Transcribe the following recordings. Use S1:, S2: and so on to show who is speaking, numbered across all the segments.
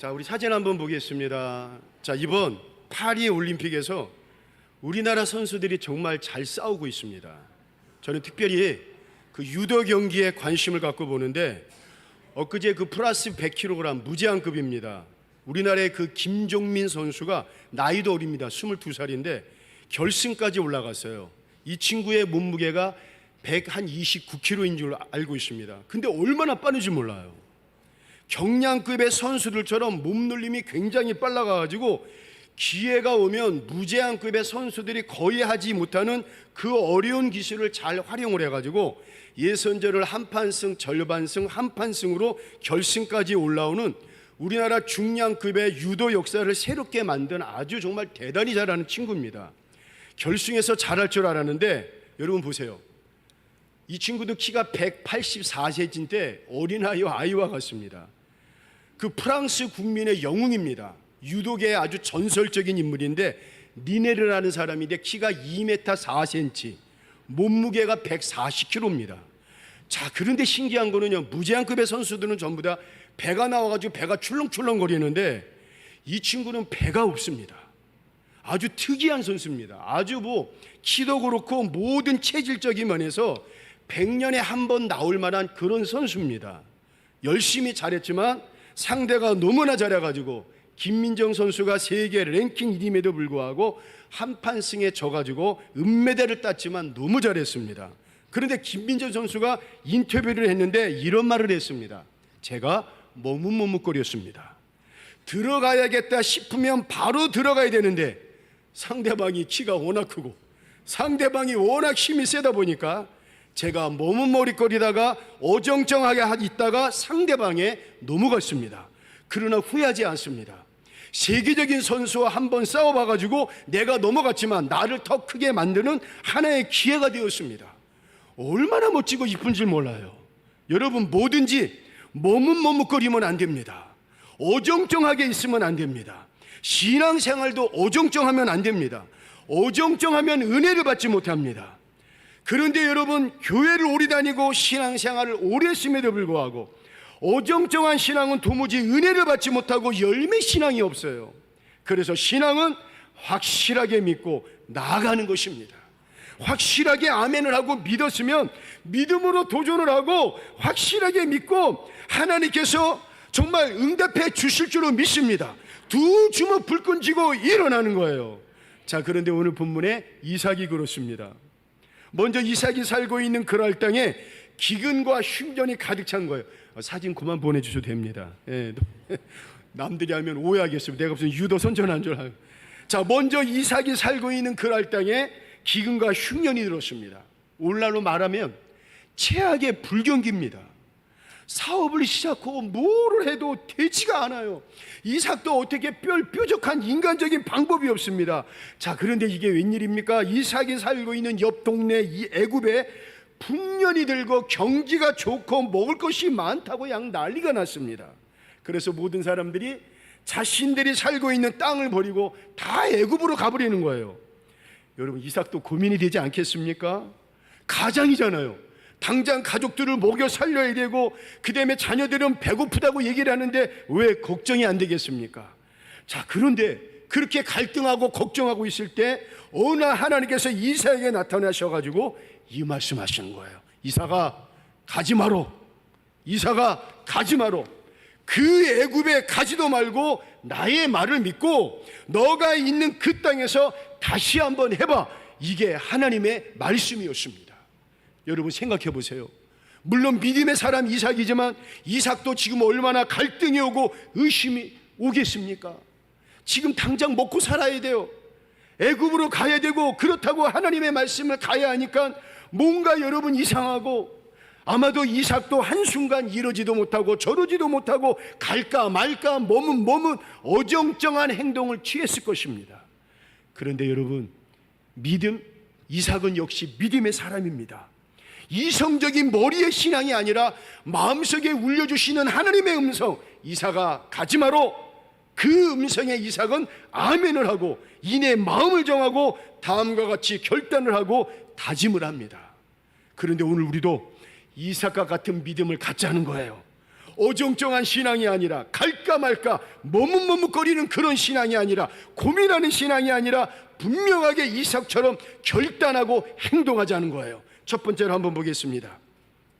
S1: 자, 우리 사진 한번 보겠습니다. 자, 이번 파리 올림픽에서 우리나라 선수들이 정말 잘 싸우고 있습니다. 저는 특별히 그 유도 경기에 관심을 갖고 보는데 엊그제 그 플러스 100kg 무제한급입니다. 우리나라의 그 김종민 선수가 나이도 어립니다. 22살인데 결승까지 올라갔어요. 이 친구의 몸무게가 129kg인 줄 알고 있습니다. 근데 얼마나 빠른지 몰라요. 경량급의 선수들처럼 몸놀림이 굉장히 빨라가지고 기회가 오면 무제한급의 선수들이 거의 하지 못하는 그 어려운 기술을 잘 활용을 해가지고 예선전을 한판승, 절반승, 한판승으로 결승까지 올라오는 우리나라 중량급의 유도 역사를 새롭게 만든 아주 정말 대단히 잘하는 친구입니다. 결승에서 잘할 줄 알았는데 여러분 보세요. 이 친구도 키가 184cm인데 어린아이와 같습니다. 그 프랑스 국민의 영웅입니다. 유도계의 아주 전설적인 인물인데 니네르라는 사람인데 키가 2m 4cm, 몸무게가 140kg입니다. 자, 그런데 신기한 거는요, 무제한급의 선수들은 전부 다 배가 나와가지고 배가 출렁출렁 거리는데 이 친구는 배가 없습니다. 아주 특이한 선수입니다. 아주 키도 그렇고 모든 체질적인 면에서 100년에 한 번 나올 만한 그런 선수입니다. 열심히 잘했지만 상대가 너무나 잘해가지고 김민정 선수가 세계 랭킹 1위임에도 불구하고 한판승에 져가지고 은메달을 땄지만 너무 잘했습니다. 그런데 김민정 선수가 인터뷰를 했는데 이런 말을 했습니다. 제가 머뭇머뭇거렸습니다. 들어가야겠다 싶으면 바로 들어가야 되는데 상대방이 키가 워낙 크고 상대방이 워낙 힘이 세다 보니까 제가 머뭇머릿거리다가 어정쩡하게 있다가 상대방에 넘어갔습니다. 그러나 후회하지 않습니다. 세계적인 선수와 한번 싸워봐가지고 내가 넘어갔지만 나를 더 크게 만드는 하나의 기회가 되었습니다. 얼마나 멋지고 이쁜지 몰라요. 여러분, 뭐든지 머뭇머뭇거리면 안 됩니다. 어정쩡하게 있으면 안 됩니다. 신앙생활도 어정쩡하면 안 됩니다. 어정쩡하면 은혜를 받지 못합니다. 그런데 여러분, 교회를 오래 다니고 신앙생활을 오래 했음에도 불구하고 어정쩡한 신앙은 도무지 은혜를 받지 못하고 열매 신앙이 없어요. 그래서 신앙은 확실하게 믿고 나아가는 것입니다. 확실하게 아멘을 하고 믿었으면 믿음으로 도전을 하고 확실하게 믿고 하나님께서 정말 응답해 주실 줄로 믿습니다. 두 주먹 불끈 쥐고 일어나는 거예요. 자, 그런데 오늘 본문에 이삭이 그렇습니다. 먼저 이삭이 살고 있는 그랄 땅에 기근과 흉년이 가득 찬 거예요. 사진 그만 보내주셔도 됩니다. 예, 남들이 하면 오해하겠습니다. 내가 무슨 유도 선전한 줄 알고. 자, 먼저 이삭이 살고 있는 그랄 땅에 기근과 흉년이 들었습니다. 오늘날로 말하면 최악의 불경기입니다. 사업을 시작하고 뭐를 해도 되지가 않아요. 이삭도 어떻게 뾰족한 인간적인 방법이 없습니다. 자, 그런데 이게 웬일입니까? 이삭이 살고 있는 옆 동네 이 애굽에 풍년이 들고 경기가 좋고 먹을 것이 많다고 양 난리가 났습니다. 그래서 모든 사람들이 자신들이 살고 있는 땅을 버리고 다 애굽으로 가버리는 거예요. 여러분, 이삭도 고민이 되지 않겠습니까? 가장이잖아요. 당장 가족들을 먹여 살려야 되고 그 다음에 자녀들은 배고프다고 얘기를 하는데 왜 걱정이 안 되겠습니까? 자, 그런데 그렇게 갈등하고 걱정하고 있을 때 어느 날 하나님께서 이삭에게 나타나셔가지고 이 말씀하시는 거예요. 이삭아, 가지 마로. 이삭아, 가지 마로. 그 애굽에 가지도 말고 나의 말을 믿고 너가 있는 그 땅에서 다시 한번 해봐. 이게 하나님의 말씀이었습니다. 여러분, 생각해 보세요. 물론 믿음의 사람 이삭이지만 이삭도 지금 얼마나 갈등이 오고 의심이 오겠습니까? 지금 당장 먹고 살아야 돼요. 애굽으로 가야 되고 그렇다고 하나님의 말씀을 가야 하니까 뭔가 여러분 이상하고 아마도 이삭도 한순간 이러지도 못하고 저러지도 못하고 갈까 말까 머뭇 어정쩡한 행동을 취했을 것입니다. 그런데 여러분, 이삭은 역시 믿음의 사람입니다. 이성적인 머리의 신앙이 아니라 마음속에 울려주시는 하나님의 음성, 이삭아 가지 마로. 그 음성에 이삭은 아멘을 하고 이내 마음을 정하고 다음과 같이 결단을 하고 다짐을 합니다. 그런데 오늘 우리도 이삭과 같은 믿음을 갖자는 거예요. 어정쩡한 신앙이 아니라, 갈까 말까 머뭇머뭇거리는 그런 신앙이 아니라, 고민하는 신앙이 아니라 분명하게 이삭처럼 결단하고 행동하자는 거예요. 첫 번째로 한번 보겠습니다.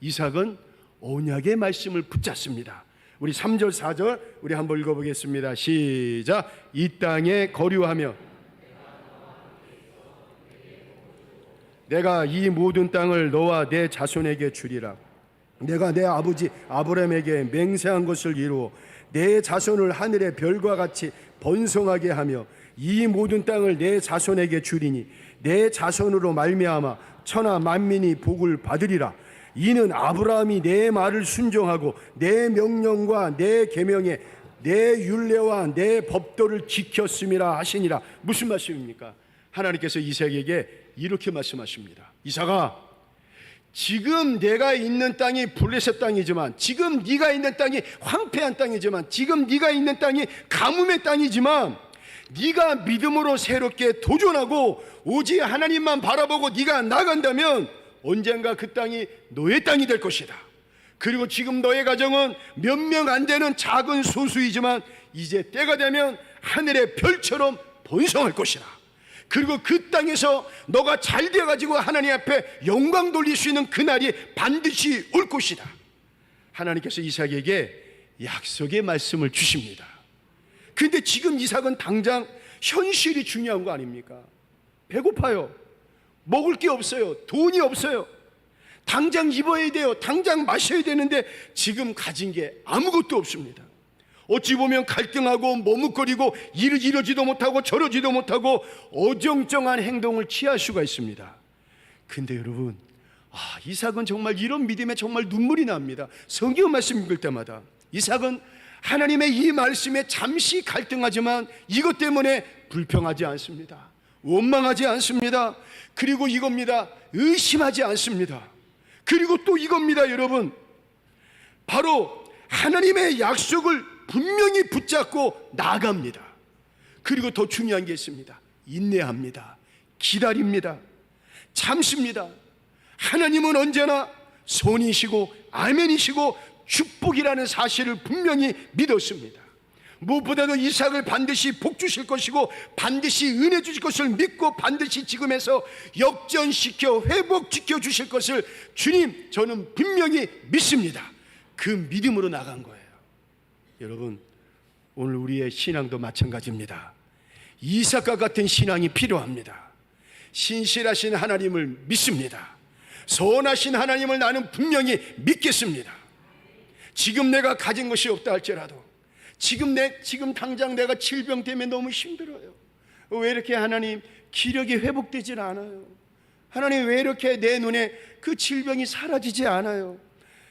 S1: 이삭은 언약의 말씀을 붙잡습니다. 우리 3절 4절 우리 한번 읽어보겠습니다. 시작. 이 땅에 거류하며 내가 이 모든 땅을 너와 내 자손에게 주리라. 내가 내 아버지 아브라함에게 맹세한 것을 이루어 내 자손을 하늘의 별과 같이 번성하게 하며 이 모든 땅을 내 자손에게 주리니 내 자손으로 말미암아 천하 만민이 복을 받으리라. 이는 아브라함이 내 말을 순종하고 내 명령과 내 계명에 내 율례와 내 법도를 지켰음이라 하시니라. 무슨 말씀입니까? 하나님께서 이삭에게 이렇게 말씀하십니다. 이삭아, 지금 내가 있는 땅이 블레셋 땅이지만, 지금 네가 있는 땅이 황폐한 땅이지만, 지금 네가 있는 땅이 가뭄의 땅이지만, 네가 믿음으로 새롭게 도전하고 오직 하나님만 바라보고 네가 나간다면 언젠가 그 땅이 너의 땅이 될 것이다. 그리고 지금 너의 가정은 몇 명 안 되는 작은 소수이지만 이제 때가 되면 하늘의 별처럼 번성할 것이다. 그리고 그 땅에서 너가 잘 돼가지고 하나님 앞에 영광 돌릴 수 있는 그날이 반드시 올 것이다. 하나님께서 이삭에게 약속의 말씀을 주십니다. 그런데 지금 이삭은 당장 현실이 중요한 거 아닙니까? 배고파요. 먹을 게 없어요. 돈이 없어요. 당장 입어야 돼요. 당장 마셔야 되는데 지금 가진 게 아무것도 없습니다. 어찌 보면 갈등하고 머뭇거리고 이러지도 못하고 저러지도 못하고 어정쩡한 행동을 취할 수가 있습니다. 근데 여러분, 이삭은 정말 이런 믿음에 정말 눈물이 납니다. 성경 말씀 읽을 때마다 이삭은 하나님의 이 말씀에 잠시 갈등하지만 이것 때문에 불평하지 않습니다. 원망하지 않습니다. 그리고 이겁니다. 의심하지 않습니다. 그리고 또 이겁니다, 여러분. 바로 하나님의 약속을 분명히 붙잡고 나아갑니다. 그리고 더 중요한 게 있습니다. 인내합니다. 기다립니다. 참습니다. 하나님은 언제나 선이시고 아멘이시고 축복이라는 사실을 분명히 믿었습니다. 무엇보다도 이삭을 반드시 복 주실 것이고 반드시 은혜 주실 것을 믿고 반드시 지금에서 역전시켜 회복시켜 주실 것을 주님, 저는 분명히 믿습니다. 그 믿음으로 나간 거예요. 여러분, 오늘 우리의 신앙도 마찬가지입니다. 이삭과 같은 신앙이 필요합니다. 신실하신 하나님을 믿습니다. 선하신 하나님을 나는 분명히 믿겠습니다. 지금 내가 가진 것이 없다 할지라도, 지금 당장 내가 질병 때문에 너무 힘들어요. 왜 이렇게 하나님 기력이 회복되질 않아요? 하나님 왜 이렇게 내 눈에 그 질병이 사라지지 않아요?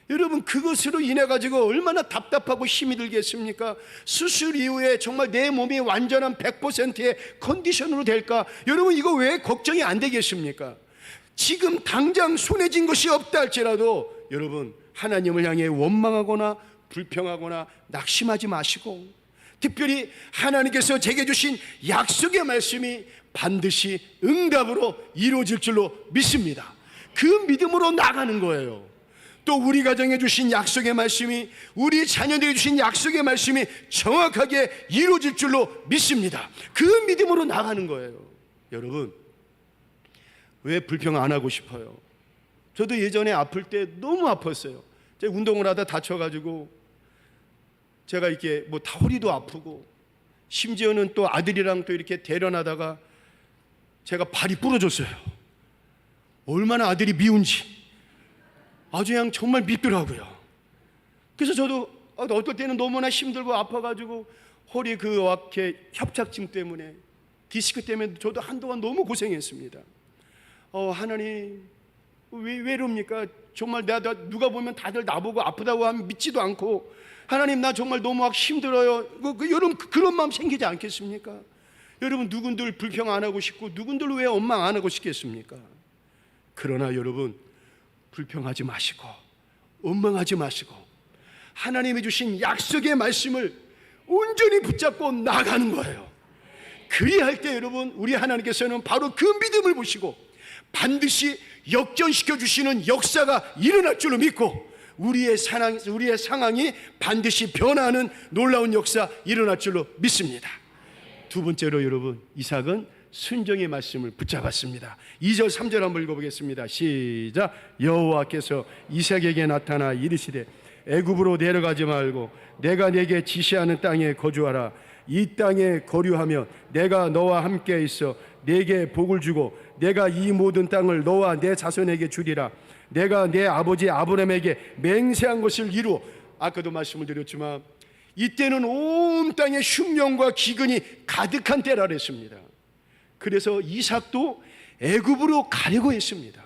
S1: 여러분, 그것으로 인해 가지고 얼마나 답답하고 힘이 들겠습니까? 수술 이후에 정말 내 몸이 완전한 100%의 컨디션으로 될까? 여러분, 이거 왜 걱정이 안 되겠습니까? 지금 당장 손에 쥔 것이 없다 할지라도 여러분, 하나님을 향해 원망하거나 불평하거나 낙심하지 마시고, 특별히 하나님께서 제게 주신 약속의 말씀이 반드시 응답으로 이루어질 줄로 믿습니다. 그 믿음으로 나가는 거예요. 또 우리 가정에 주신 약속의 말씀이, 우리 자녀들에게 주신 약속의 말씀이 정확하게 이루어질 줄로 믿습니다. 그 믿음으로 나가는 거예요. 여러분, 왜 불평 안 하고 싶어요? 저도 예전에 아플 때 너무 아팠어요. 제가 운동을 하다 다쳐가지고 제가 이렇게 다 허리도 아프고, 심지어는 또 아들이랑 또 이렇게 대련하다가 제가 발이 부러졌어요. 얼마나 아들이 미운지 아주 그냥 정말 밉더라고요. 그래서 저도 어떨 때는 너무나 힘들고 아파가지고 허리 이렇게 협착증 때문에, 디스크 때문에 저도 한동안 너무 고생했습니다. 하나님 왜 이럽니까? 정말 누가 보면 다들 나보고 아프다고 하면 믿지도 않고, 하나님 나 정말 너무 힘들어요. 여러분, 그런 마음 생기지 않겠습니까? 여러분, 누군들 불평 안 하고 싶고 누군들 왜 원망 안 하고 싶겠습니까? 그러나 여러분, 불평하지 마시고 원망하지 마시고 하나님이 주신 약속의 말씀을 온전히 붙잡고 나가는 거예요. 그리할 때 여러분, 우리 하나님께서는 바로 그 믿음을 보시고 반드시 역전시켜 주시는 역사가 일어날 줄로 믿고, 우리의 상황이 반드시 변화하는 놀라운 역사 일어날 줄로 믿습니다. 두 번째로 여러분, 이삭은 순종의 말씀을 붙잡았습니다. 2절 3절 한번 읽어보겠습니다. 시작. 여호와께서 이삭에게 나타나 이르시되 애굽으로 내려가지 말고 내가 네게 지시하는 땅에 거주하라. 이 땅에 거류하면 내가 너와 함께 있어 네게 복을 주고 내가 이 모든 땅을 너와 내 자손에게 주리라. 내가 내 아버지 아브라함에게 맹세한 것을 이루어. 아까도 말씀을 드렸지만 이때는 온 땅에 흉년과 기근이 가득한 때라 그랬습니다. 그래서 이삭도 애굽으로 가려고 했습니다.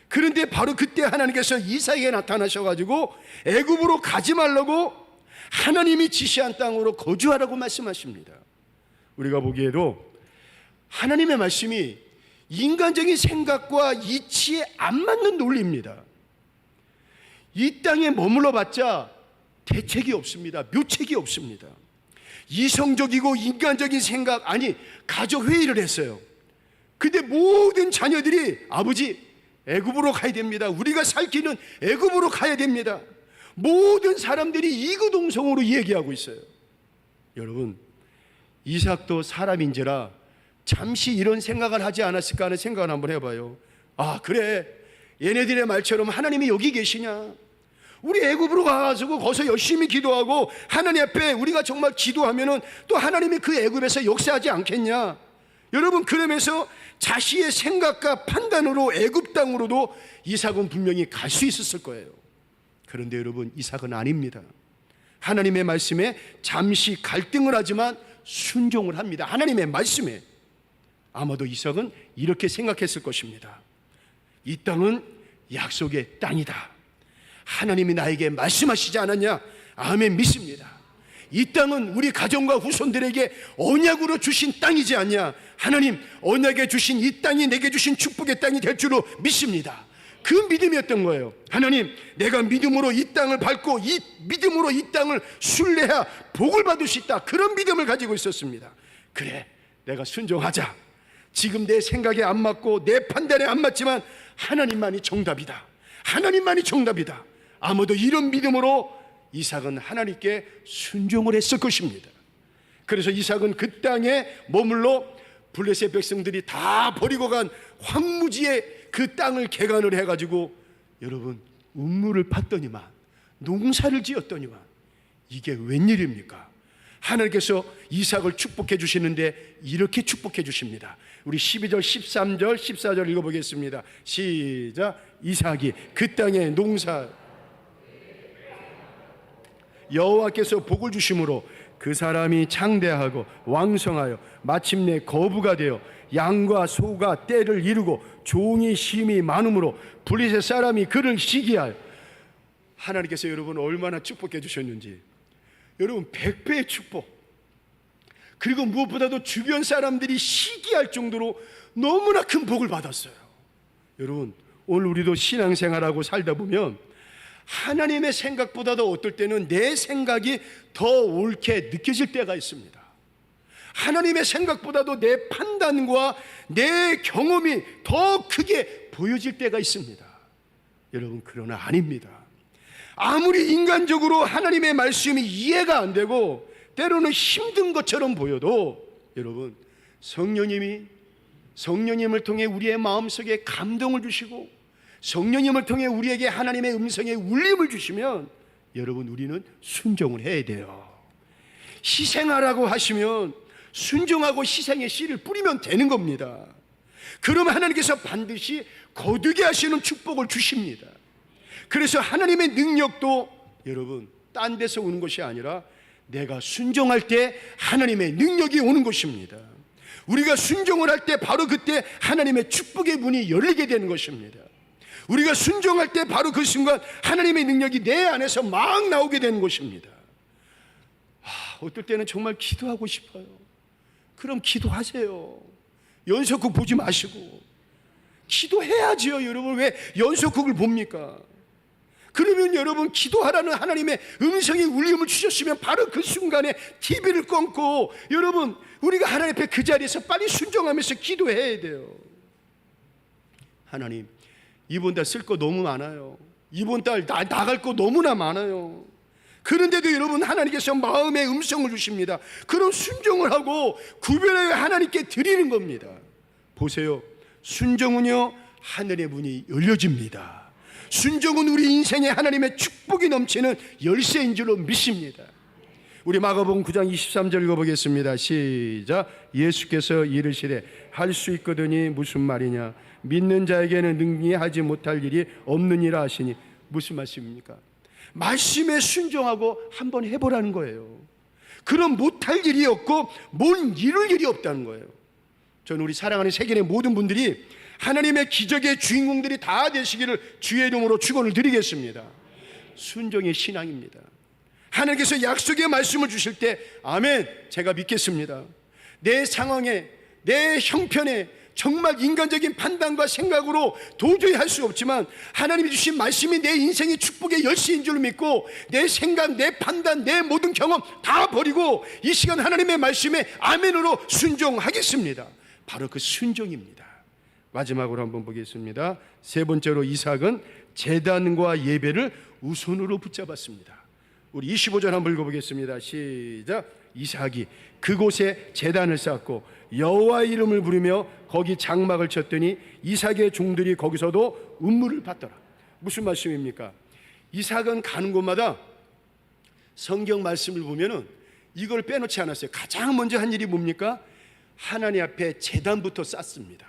S1: 그런데 바로 그때 하나님께서 이삭에게 나타나셔가지고 애굽으로 가지 말라고 하나님이 지시한 땅으로 거주하라고 말씀하십니다. 우리가 보기에도 하나님의 말씀이 인간적인 생각과 이치에 안 맞는 논리입니다. 이 땅에 머물러 봤자 대책이 없습니다. 묘책이 없습니다. 이성적이고 인간적인 생각, 아니 가족 회의를 했어요. 근데 모든 자녀들이 아버지 애굽으로 가야 됩니다. 우리가 살 길은 애굽으로 가야 됩니다. 모든 사람들이 이구동성으로 얘기하고 있어요. 여러분, 이삭도 사람인지라 잠시 이런 생각을 하지 않았을까 하는 생각을 한번 해봐요. 아, 그래, 얘네들의 말처럼 하나님이 여기 계시냐? 우리 애굽으로 가가지고 거기서 열심히 기도하고 하나님 앞에 우리가 정말 기도하면은 또 하나님이 그 애굽에서 역사하지 않겠냐? 여러분, 그러면서 자신의 생각과 판단으로 애굽 땅으로도 이삭은 분명히 갈 수 있었을 거예요. 그런데 여러분, 이삭은 아닙니다. 하나님의 말씀에 잠시 갈등을 하지만 순종을 합니다. 하나님의 말씀에. 아마도 이삭은 이렇게 생각했을 것입니다. 이 땅은 약속의 땅이다. 하나님이 나에게 말씀하시지 않았냐? 아멘, 믿습니다. 이 땅은 우리 가정과 후손들에게 언약으로 주신 땅이지 않냐? 하나님, 언약에 주신 이 땅이 내게 주신 축복의 땅이 될 줄로 믿습니다. 그 믿음이었던 거예요. 하나님, 내가 믿음으로 이 땅을 밟고 이 믿음으로 이 땅을 순례해야 복을 받을 수 있다. 그런 믿음을 가지고 있었습니다. 그래, 내가 순종하자. 지금 내 생각에 안 맞고 내 판단에 안 맞지만 하나님만이 정답이다. 하나님만이 정답이다. 아무도 이런 믿음으로 이삭은 하나님께 순종을 했을 것입니다. 그래서 이삭은 그 땅에 머물러 블레셋 백성들이 다 버리고 간 황무지에 그 땅을 개간을 해가지고 여러분, 우물을 팠더니만, 농사를 지었더니만, 이게 웬일입니까? 하나님께서 이삭을 축복해 주시는데 이렇게 축복해 주십니다. 우리 12절, 13절, 14절 읽어보겠습니다. 시작. 이삭이 그 땅에 농사 여호와께서 복을 주심으로 그 사람이 창대하고 왕성하여 마침내 거부가 되어 양과 소가 떼를 이루고 종이 심이 많으므로 블레셋 사람이 그를 시기하여. 하나님께서 여러분 얼마나 축복해 주셨는지, 여러분 100배의 축복, 그리고 무엇보다도 주변 사람들이 시기할 정도로 너무나 큰 복을 받았어요. 여러분, 오늘 우리도 신앙생활하고 살다 보면 하나님의 생각보다도 어떨 때는 내 생각이 더 옳게 느껴질 때가 있습니다. 하나님의 생각보다도 내 판단과 내 경험이 더 크게 보여질 때가 있습니다. 여러분, 그러나 아닙니다. 아무리 인간적으로 하나님의 말씀이 이해가 안 되고 때로는 힘든 것처럼 보여도 여러분, 성령님을 통해 우리의 마음속에 감동을 주시고 성령님을 통해 우리에게 하나님의 음성의 울림을 주시면 여러분, 우리는 순종을 해야 돼요. 희생하라고 하시면 순종하고 희생의 씨를 뿌리면 되는 겁니다. 그러면 하나님께서 반드시 거두게 하시는 축복을 주십니다. 그래서 하나님의 능력도 여러분 딴 데서 오는 것이 아니라 내가 순종할 때 하나님의 능력이 오는 것입니다. 우리가 순종을 할 때 바로 그때 하나님의 축복의 문이 열리게 되는 것입니다. 우리가 순종할 때 바로 그 순간 하나님의 능력이 내 안에서 막 나오게 되는 것입니다. 어떨 때는 정말 기도하고 싶어요. 그럼 기도하세요. 연속극 보지 마시고 기도해야지요. 여러분, 왜 연속극을 봅니까? 그러면 여러분, 기도하라는 하나님의 음성의 울림을 주셨으면 바로 그 순간에 TV를 끊고 여러분, 우리가 하나님 앞에 그 자리에서 빨리 순종하면서 기도해야 돼요. 하나님, 이번 달 쓸 거 너무 많아요. 이번 달 나갈 거 너무나 많아요. 그런데도 여러분, 하나님께서 마음의 음성을 주십니다. 그런 순종을 하고 구별하여 하나님께 드리는 겁니다. 보세요. 순종은요, 하늘의 문이 열려집니다. 순종은 우리 인생에 하나님의 축복이 넘치는 열쇠인 줄로 믿습니다. 우리 마가복음 9장 23절 읽어보겠습니다. 시작. 예수께서 이르시되 할 수 있거든이 무슨 말이냐, 믿는 자에게는 능히 하지 못할 일이 없느니라 하시니. 무슨 말씀입니까? 말씀에 순종하고 한번 해보라는 거예요. 그럼 못할 일이 없고 뭘 이룰 일이 없다는 거예요. 저는 우리 사랑하는 세계의 모든 분들이 하나님의 기적의 주인공들이 다 되시기를 주의 이름으로 축원을 드리겠습니다. 순종의 신앙입니다. 하나님께서 약속의 말씀을 주실 때 아멘, 제가 믿겠습니다. 내 상황에, 내 형편에 정말 인간적인 판단과 생각으로 도저히 할 수 없지만 하나님이 주신 말씀이 내 인생의 축복의 열쇠인 줄 믿고 내 생각, 내 판단, 내 모든 경험 다 버리고 이 시간 하나님의 말씀에 아멘으로 순종하겠습니다. 바로 그 순종입니다. 마지막으로 한번 보겠습니다. 세 번째로 이삭은 제단과 예배를 우선으로 붙잡았습니다. 우리 25절 한번 읽어보겠습니다. 시작. 이삭이 그곳에 제단을 쌓고 여호와의 이름을 부르며 거기 장막을 쳤더니 이삭의 종들이 거기서도 음물을 받더라. 무슨 말씀입니까? 이삭은 가는 곳마다 성경 말씀을 보면은 이걸 빼놓지 않았어요. 가장 먼저 한 일이 뭡니까? 하나님 앞에 제단부터 쌓습니다.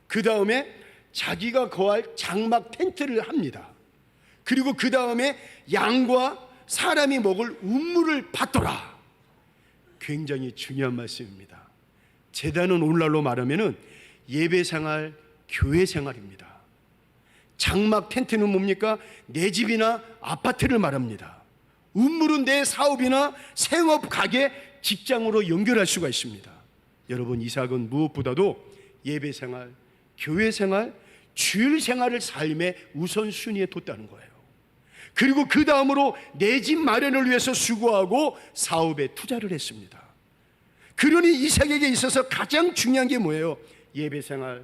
S1: 그 다음에 자기가 거할 장막 텐트를 합니다. 그리고 그 다음에 양과 사람이 먹을 음물을 받더라. 굉장히 중요한 말씀입니다. 제단은 오늘날로 말하면 예배 생활, 교회 생활입니다. 장막 텐트는 뭡니까? 내 집이나 아파트를 말합니다. 음물은 내 사업이나 생업, 가게, 직장으로 연결할 수가 있습니다. 여러분, 이삭은 무엇보다도 예배 생활, 교회 생활, 주일 생활을 삶의 우선순위에 뒀다는 거예요. 그리고 그 다음으로 내 집 마련을 위해서 수고하고 사업에 투자를 했습니다. 그러니 이삭에게 있어서 가장 중요한 게 뭐예요? 예배생활,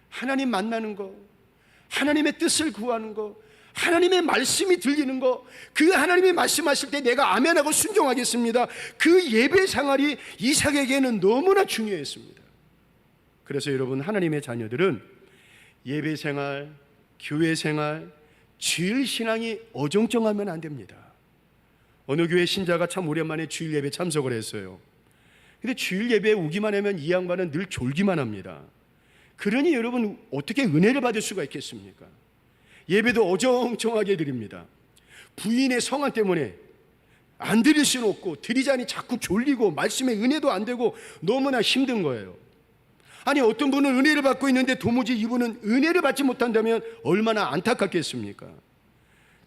S1: 하나님 만나는 거, 하나님의 뜻을 구하는 거, 하나님의 말씀이 들리는 거, 그 하나님이 말씀하실 때 내가 아멘하고 순종하겠습니다. 그 예배생활이 이삭에게는 너무나 중요했습니다. 그래서 여러분, 하나님의 자녀들은 예배생활, 교회생활, 주일 신앙이 어정쩡하면 안 됩니다. 어느 교회 신자가 참 오랜만에 주일 예배 참석을 했어요. 근데 주일 예배에 오기만 하면 이 양반은 늘 졸기만 합니다. 그러니 여러분, 어떻게 은혜를 받을 수가 있겠습니까? 예배도 어정쩡하게 드립니다. 부인의 성안 때문에 안 드릴 수는 없고 드리자니 자꾸 졸리고 말씀에 은혜도 안 되고 너무나 힘든 거예요. 아니, 어떤 분은 은혜를 받고 있는데 도무지 이분은 은혜를 받지 못한다면 얼마나 안타깝겠습니까?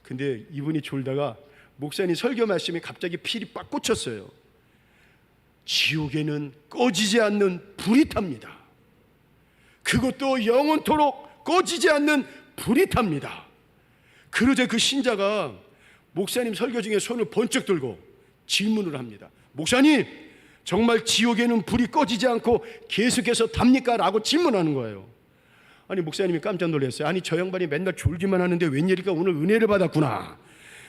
S1: 근데 이분이 졸다가 목사님 설교 말씀에 갑자기 필이 빡 꽂혔어요. 지옥에는 꺼지지 않는 불이 탑니다. 그것도 영원토록 꺼지지 않는 불이 탑니다. 그러자 그 신자가 목사님 설교 중에 손을 번쩍 들고 질문을 합니다. 목사님, 정말 지옥에는 불이 꺼지지 않고 계속해서 답니까? 라고 질문하는 거예요. 아니, 목사님이 깜짝 놀랐어요. 아니, 저 양반이 맨날 졸기만 하는데 웬일이까 오늘 은혜를 받았구나.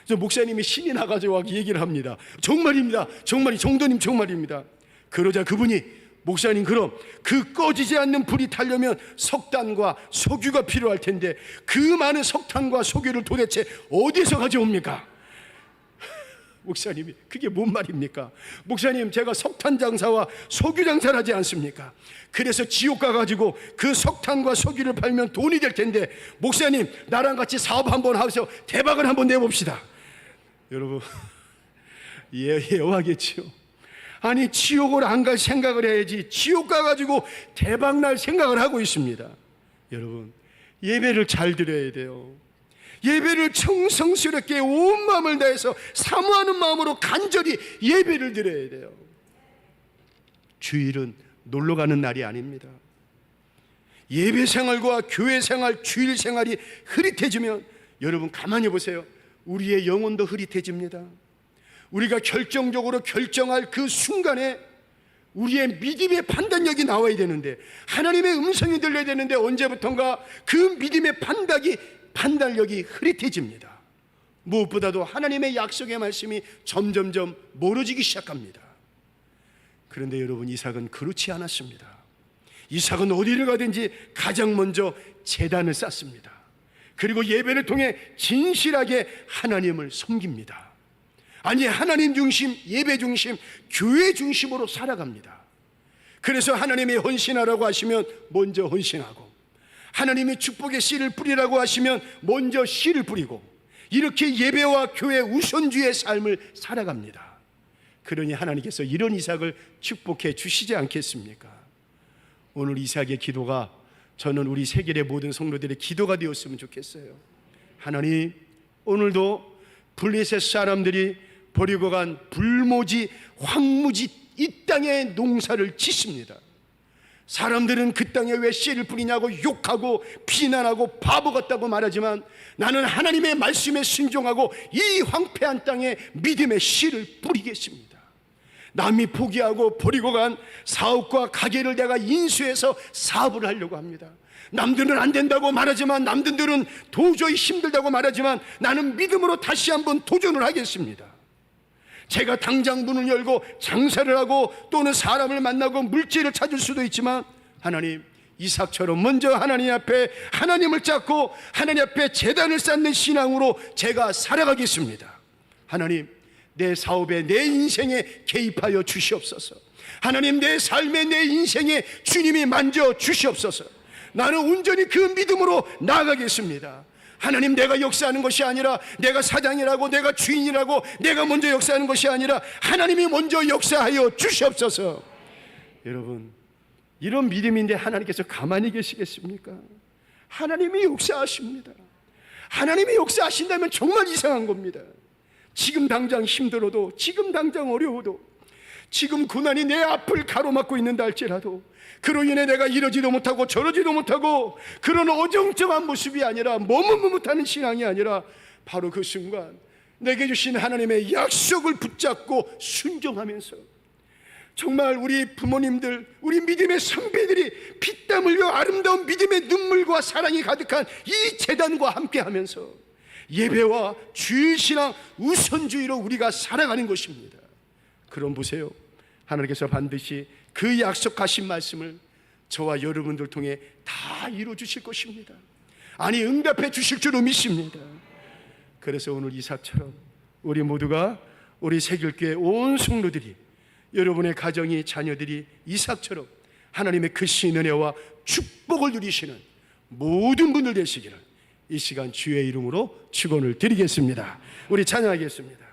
S1: 그래서 목사님이 신이 나가지고 얘기를 합니다. 정말입니다. 정말이 정도님 정말입니다. 그러자 그분이 목사님, 그럼 그 꺼지지 않는 불이 타려면 석탄과 석유가 필요할 텐데 그 많은 석탄과 석유를 도대체 어디서 가져옵니까? 목사님이 그게 뭔 말입니까? 목사님, 제가 석탄 장사와 석유 장사를 하지 않습니까? 그래서 지옥 가가지고 그 석탄과 석유를 팔면 돈이 될 텐데 목사님, 나랑 같이 사업 한번 하면서 대박을 한번 내봅시다. 여러분, 예화겠지요. 아니, 지옥을 안 갈 생각을 해야지 지옥 가가지고 대박날 생각을 하고 있습니다. 여러분, 예배를 잘 드려야 돼요. 예배를 정성스럽게 온 마음을 다해서 사모하는 마음으로 간절히 예배를 드려야 돼요. 주일은 놀러 가는 날이 아닙니다. 예배 생활과 교회 생활, 주일 생활이 흐릿해지면 여러분 가만히 보세요. 우리의 영혼도 흐릿해집니다. 우리가 결정적으로 결정할 그 순간에 우리의 믿음의 판단력이 나와야 되는데, 하나님의 음성이 들려야 되는데 언제부턴가 그 믿음의 판단이 판단력이 흐릿해집니다. 무엇보다도 하나님의 약속의 말씀이 점점점 멀어지기 시작합니다. 그런데 여러분, 이삭은 그렇지 않았습니다. 이삭은 어디를 가든지 가장 먼저 제단을 쌓습니다. 그리고 예배를 통해 진실하게 하나님을 섬깁니다. 아니, 하나님 중심, 예배 중심, 교회 중심으로 살아갑니다. 그래서 하나님이 헌신하라고 하시면 먼저 헌신하고, 하나님이 축복의 씨를 뿌리라고 하시면 먼저 씨를 뿌리고, 이렇게 예배와 교회 우선주의 삶을 살아갑니다. 그러니 하나님께서 이런 이삭을 축복해 주시지 않겠습니까? 오늘 이삭의 기도가 저는 우리 세계의 모든 성도들의 기도가 되었으면 좋겠어요. 하나님, 오늘도 블레셋 사람들이 버리고 간 불모지, 황무지 이 땅에 농사를 짓습니다. 사람들은 그 땅에 왜 씨를 뿌리냐고 욕하고 비난하고 바보 같다고 말하지만, 나는 하나님의 말씀에 순종하고 이 황폐한 땅에 믿음의 씨를 뿌리겠습니다. 남이 포기하고 버리고 간 사업과 가게를 내가 인수해서 사업을 하려고 합니다. 남들은 안 된다고 말하지만, 남들은 도저히 힘들다고 말하지만, 나는 믿음으로 다시 한번 도전을 하겠습니다. 제가 당장 문을 열고 장사를 하고 또는 사람을 만나고 물질을 찾을 수도 있지만, 하나님, 이삭처럼 먼저 하나님 앞에 하나님을 찾고 하나님 앞에 제단을 쌓는 신앙으로 제가 살아가겠습니다. 하나님, 내 사업에, 내 인생에 개입하여 주시옵소서. 하나님, 내 삶에, 내 인생에 주님이 만져 주시옵소서. 나는 온전히 그 믿음으로 나아가겠습니다. 하나님, 내가 역사하는 것이 아니라, 내가 사장이라고, 내가 주인이라고 내가 먼저 역사하는 것이 아니라 하나님이 먼저 역사하여 주시옵소서. 여러분, 이런 믿음인데 하나님께서 가만히 계시겠습니까? 하나님이 역사하십니다. 하나님이 역사하신다면 정말 이상한 겁니다. 지금 당장 힘들어도, 지금 당장 어려워도, 지금 고난이 내 앞을 가로막고 있는다 할지라도, 그로 인해 내가 이러지도 못하고 저러지도 못하고 그런 어정쩡한 모습이 아니라, 머뭇머뭇하는 신앙이 아니라, 바로 그 순간 내게 주신 하나님의 약속을 붙잡고 순종하면서, 정말 우리 부모님들, 우리 믿음의 선배들이 피땀 흘려 아름다운 믿음의 눈물과 사랑이 가득한 이 제단과 함께하면서 예배와 주일신앙 우선주의로 우리가 살아가는 것입니다. 그럼 보세요, 하나님께서 반드시 그 약속하신 말씀을 저와 여러분들 통해 다 이루어 주실 것입니다. 아니, 응답해 주실 줄로 믿습니다. 그래서 오늘 이삭처럼 우리 모두가, 우리 새길교회 온 성도들이, 여러분의 가정이, 자녀들이 이삭처럼 하나님의 크신 은혜와 축복을 누리시는 모든 분들 되시기를 이 시간 주의 이름으로 축원을 드리겠습니다. 우리 찬양하겠습니다.